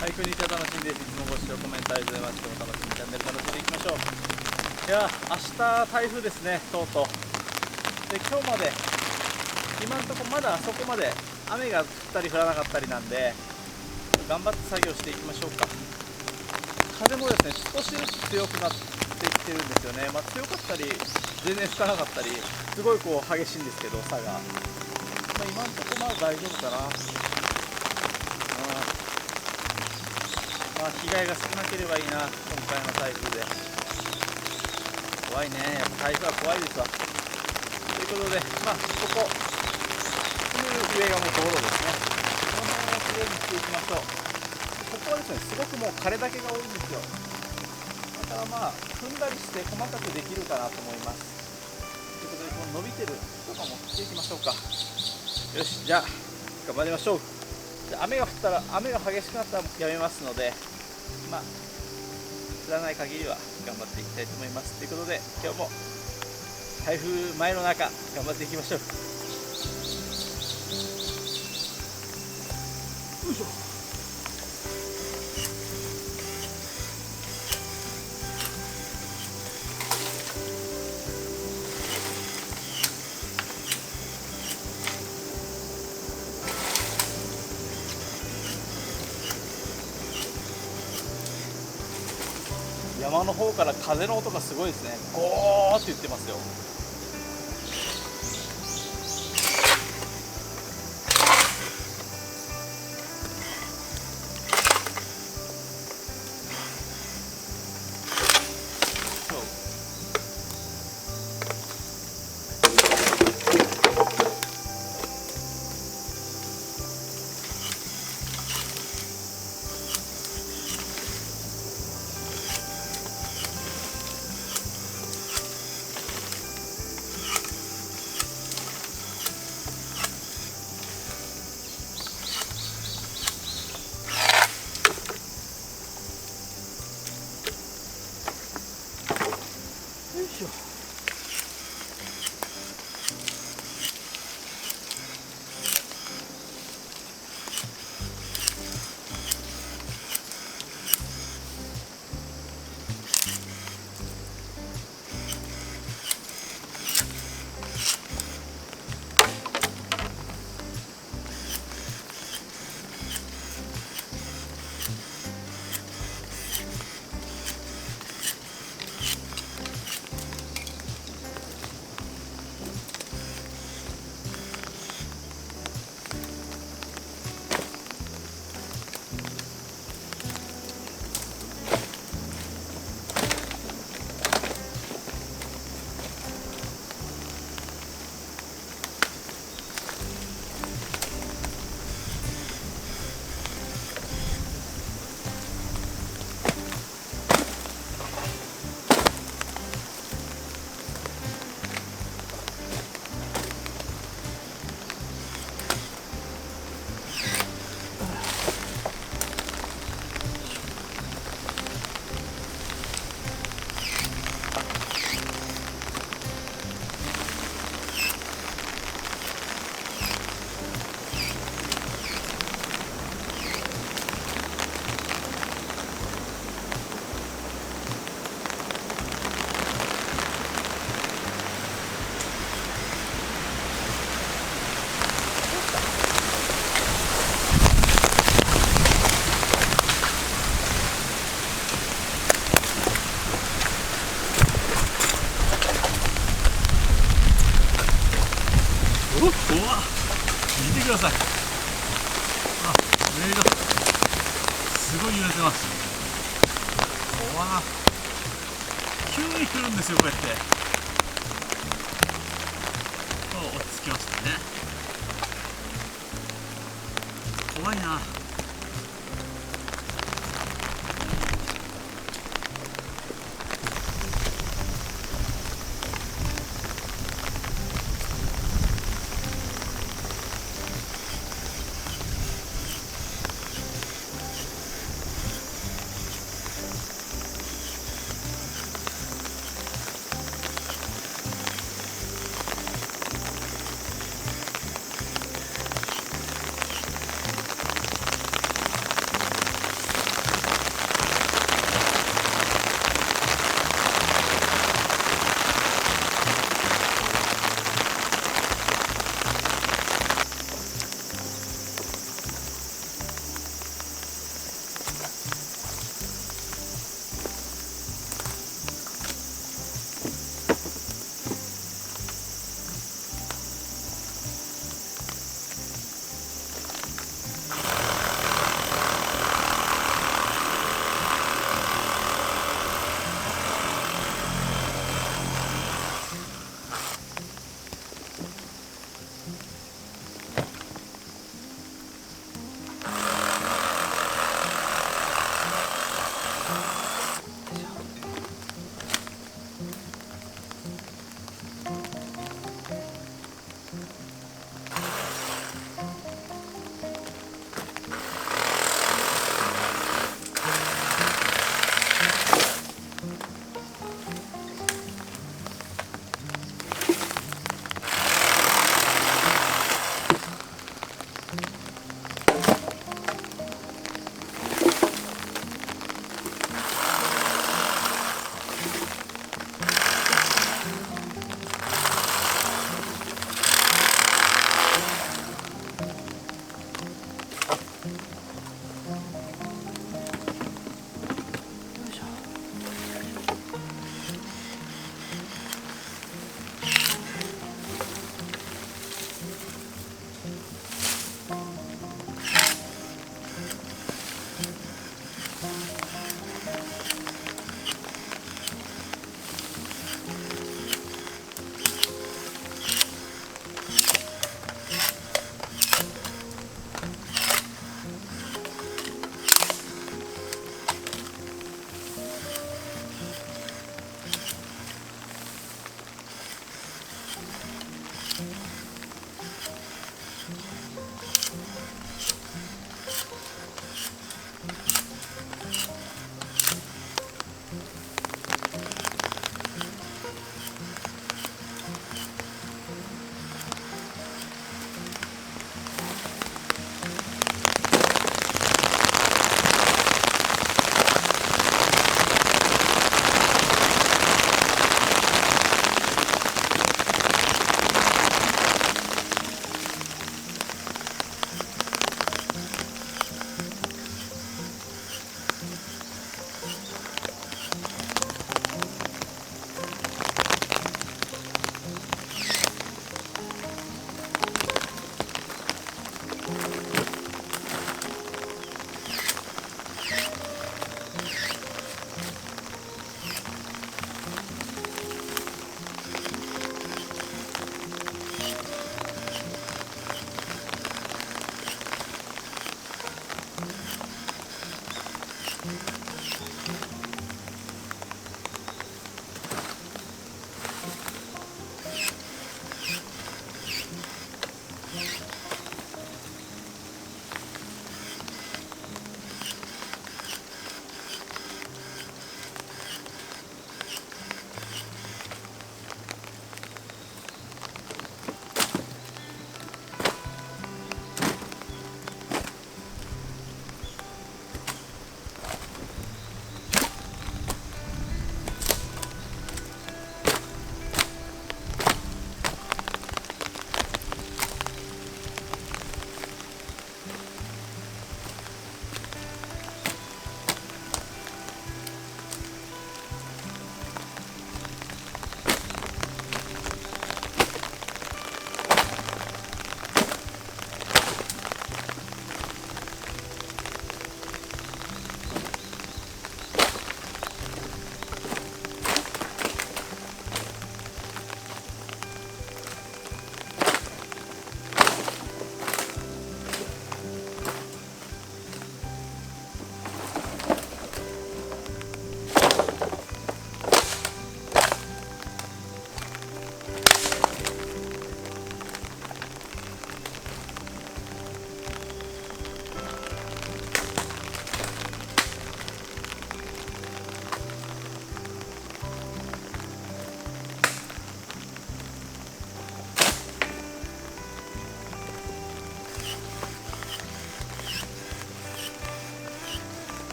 はい、こんにちは、楽しんです。いつもご視聴、コメントありがとうございます。今日も楽しみチャンネル楽しんでいきましょう。いや、明日台風ですね、とうとう。で、今日まで、今のところまだそこまで雨が降ったり降らなかったりなんで、頑張って作業していきましょうか。風もですね、少しずつ強くなってきてるんですよね。強かったり、全然吹かなかったり、すごいこう激しいんですけど、差が。今のところまだ大丈夫かな。被害が少なければいいな、今回の台風で。怖いね、やっぱ台風は怖いですわ。ということで、ここ、上がもう道路ですね。この辺をきれいにしていきましょう。ここはですね、すごくもう枯れだけが多いんですよ。だから踏んだりして細かくできるかなと思います。ということで、この伸びてるとかも切っていきましょうか。よし、じゃあ、頑張りましょう。雨が降ったら、雨が激しくなったらやめますので、降らない限りは頑張っていきたいと思います。ということで、今日も台風前の中、頑張っていきましょう。よいしょ。山の方から風の音がすごいですね。ゴーって言ってますよ。よいしょ。うわ、見てください。レールすごい揺れてます。急に来るんですよ、こうやって。落ち着きましたね。怖いな。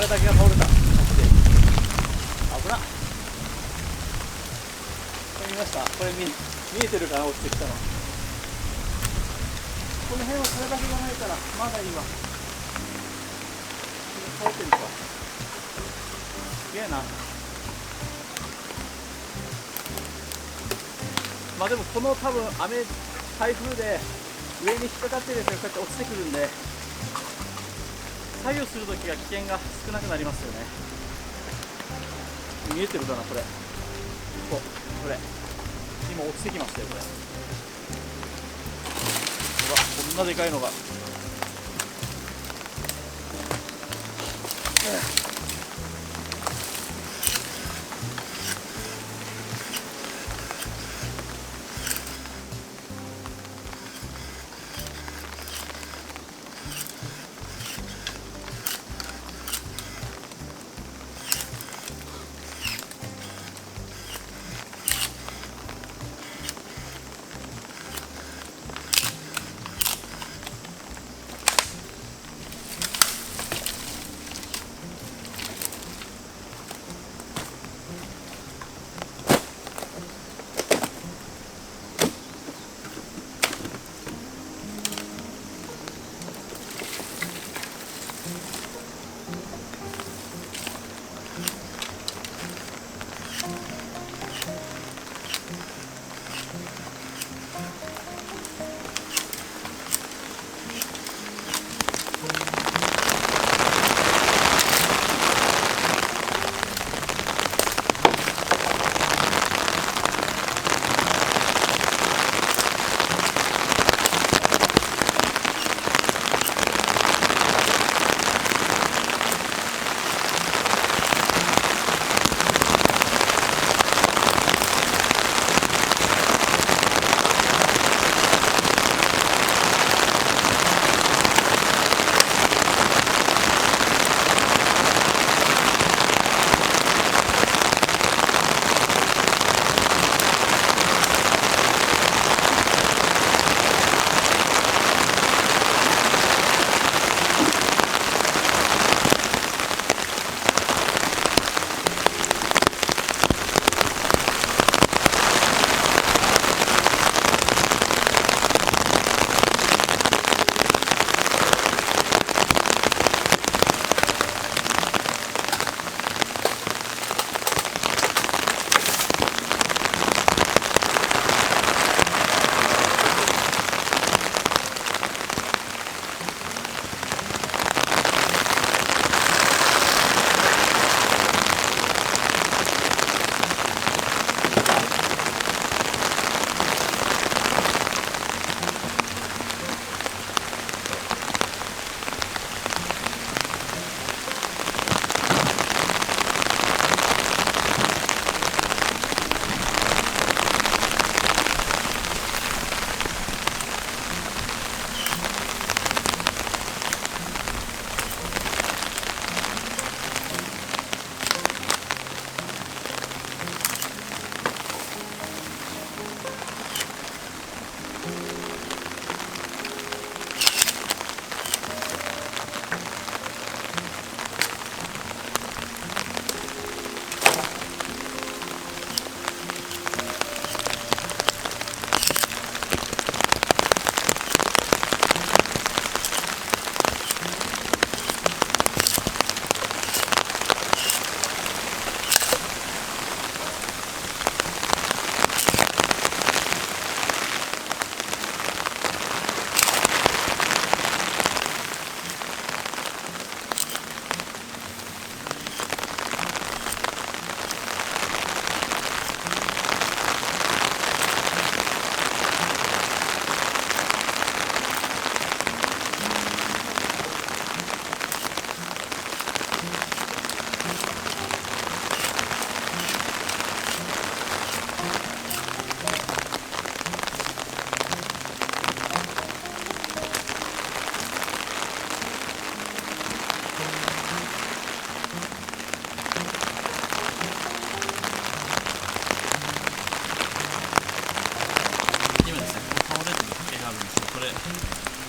れだけが倒れた。危なっ。これ見ました？これ見えてるかな、落ちてきたの。この辺はそれだけがないからまだいいわ。倒れてるか。すげえな。まあでもこの多分台風で上に引っかかってですね、こうやって落ちてくるんで、作業するときが危険が少なくなりますよね。見えてるかな、これ。これ今落ちてきましたよ、これ。ほら、こんなでかいのが。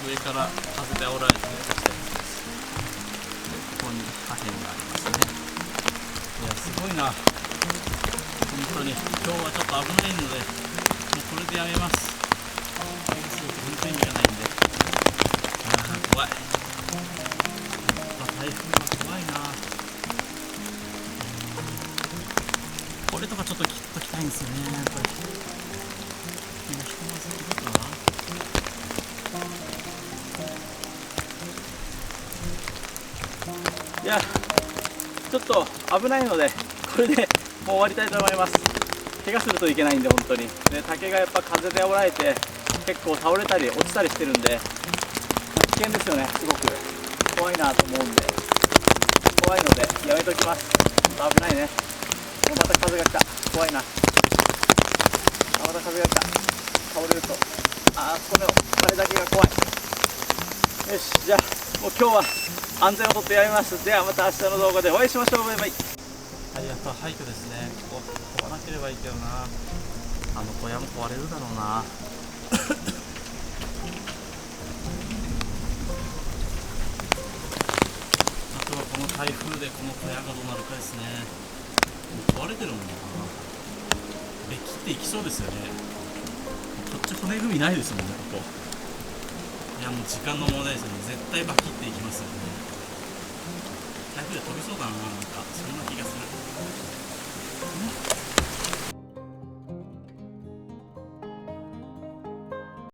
上から風で煽られて落ちてるんです。ここに破片がありますね。いや、すごいな。本当に今日はちょっと危ないので、もうこれでやめます。本当に意味がないんで。怖い。台風は怖いな。これとかちょっと切っときたいんですよね、やっぱり。今人が好きだから。いや、ちょっと危ないので、これでもう終わりたいと思います。怪我するといけないんで、本当に。で、竹がやっぱ風で煽られて、結構倒れたり落ちたりしてるんで、危険ですよね、すごく。怖いなと思うんで、怖いのでやめときます。危ないね。また風が来た。怖いな。また風が来た。倒れると、このあれだけが怖い。よし、じゃあもう今日は安全をとってやめます。ではまた明日の動画でお会いしましょう。バイバイ。はい、あとは廃墟ですね。ここ飛ばなければいいけどな。あの小屋も壊れるだろうな。あとはこの台風でこの小屋がどうなるかですね。もう壊れてるもんな。切っていきそうですよね。こっち骨組みないですもんね、ここ。いやもう時間の問題ですよね。絶対バキっていきますよね。台風で飛びそうだな、なんかそんな気がする。